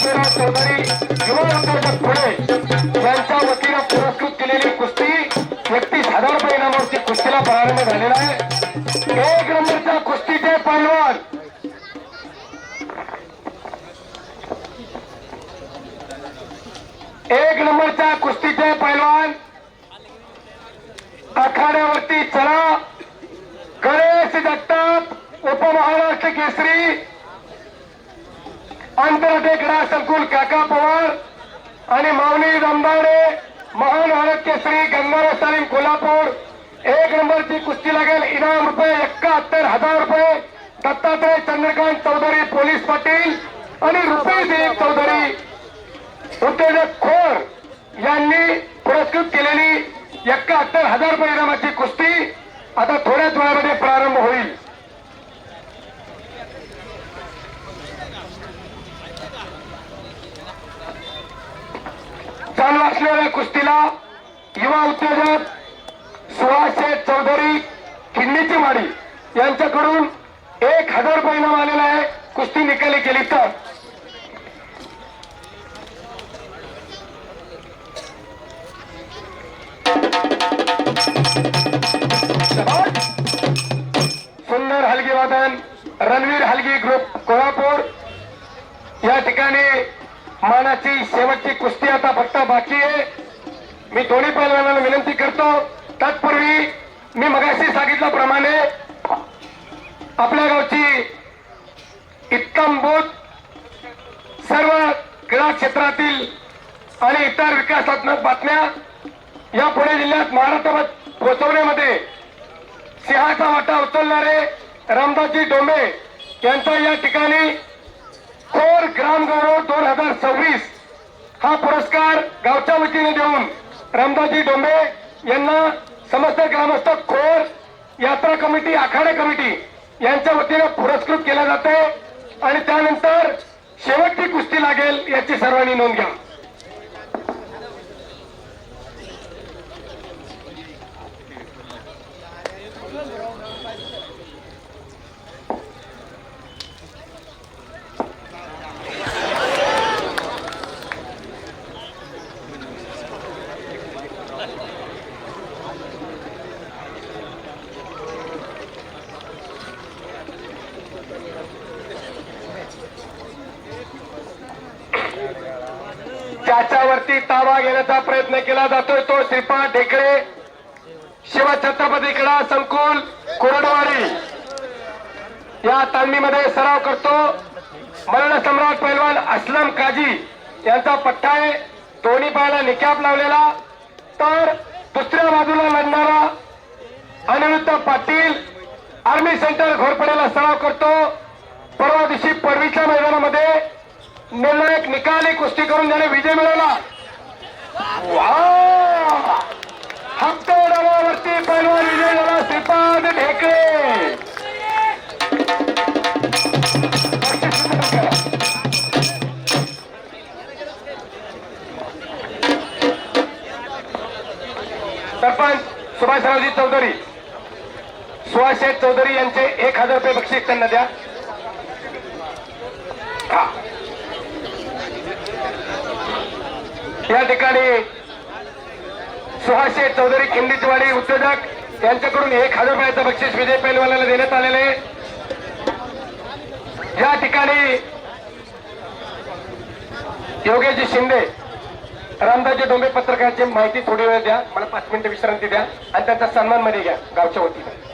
चौधरी युवा उद्योजक पुणे यांच्या वतीनं पुरस्कृत केलेली कुस्ती 31,000 रुपये इनामावरती कुस्तीला प्रारंभ झालेला आहे. 1 नंबरच्या कुस्तीचे पैलवान आखाड्यावरती चला गणेश जगताप उपमहाराष्ट्र केसरी आंतरराष्ट्रीय क्रीडा संकुल काका पवार आणि माऊली दमदाडे महान भारत केसरी गंगाराम सालीम कोल्हापूर 1 नंबरची कुस्ती लागेल. इनाम रुपये 71,000 रुपये. दत्तात्रय चंद्रकांत चौधरी पोलीस पाटील आणि रुपेश चौधरी उद्योजक खोर यांनी पुरस्कृत केलेली 71,000 रुपये इनामाची कुस्ती आता थोड्याच वेळामध्ये प्रारंभ होईल. चालू असलेल्या कुस्तीला युवा उद्योजक सुहास चौधरी खिंडीची माडी यांच्याकडून 1,000 रुपये इनाम आलेला आहे. कुस्ती निकाली केली तर सुंदर हलगी वादन रणवीर हलगी ग्रुप कोल्हापूर या ठिकाणी मानाची शेवटची कुस्ती आता फक्त बाकी आहे. मी दोन्ही पैलवानांना विनंती करतो. तत्पूर्वी मी मगाशी सांगितल्याप्रमाणे आपल्या गावची इत्तमभूत सर्व क्रीडा क्षेत्रातील आणि इतर विकासात्मक बातम्या या पुणे जिल्ह्यात महाराष्ट्रात पोहोचवण्यामध्ये सिंहाचा वाटा उचलणारे रामदासजी डोंबे यांचा या ठिकाणी खोर ग्राम गौरव 2026 हा पुरस्कार गावच्या वतीने देऊन रामदासजी डोंबे यांना समस्त ग्रामस्थ खोर यात्रा कमिटी आखाडा कमिटी यांच्या वतीने पुरस्कृत केला जाते आणि त्यानंतर शेवटची कुस्ती लागेल याची सर्वांनी नोंद घ्या. त्याच्यावरती ताबा घेण्याचा प्रयत्न केला जातोय तो श्रीपाद ढेकळे शिवछत्रपती क्रीडा संकुल कोरडवाडी या तालमीमध्ये सराव करतो. मरण सम्राट पैलवान असलम काजी यांचा पट्टा आहे. दोन्ही पायाला निकॅप लावलेला. तर दुसऱ्या बाजूला लढणारा अनिरुद्ध पाटील आर्मी सेंटर घोरपडेला सराव करतो. परवा दिवशी पडवीच्या मैदानामध्ये निर्णायक निकाली कुस्ती करून त्याने विजय मिळवला. हप्ते डावावरती पैलवान विजय झाला श्रीपाद ढेकळे. सरपंच सुभाषरावजी चौधरी सुहास चौधरी यांचे 1,000 रुपये बक्षीस त्यांना द्या. या ठिकाणी सुहास चौधरी खिंडीचवाडी उद्योजक यांच्याकडून 1,000 रुपयाचं बक्षीस विजय पैलवानाला देण्यात आलेले आहे. या ठिकाणी योगेशजी शिंदे रामदासजी डोंबे पत्रकारांची माहिती थोडी वेळ द्या. मला 5 मिनिटं विश्रांती द्या आणि त्यांचा सन्मान मध्ये घ्या गावच्या वतीने.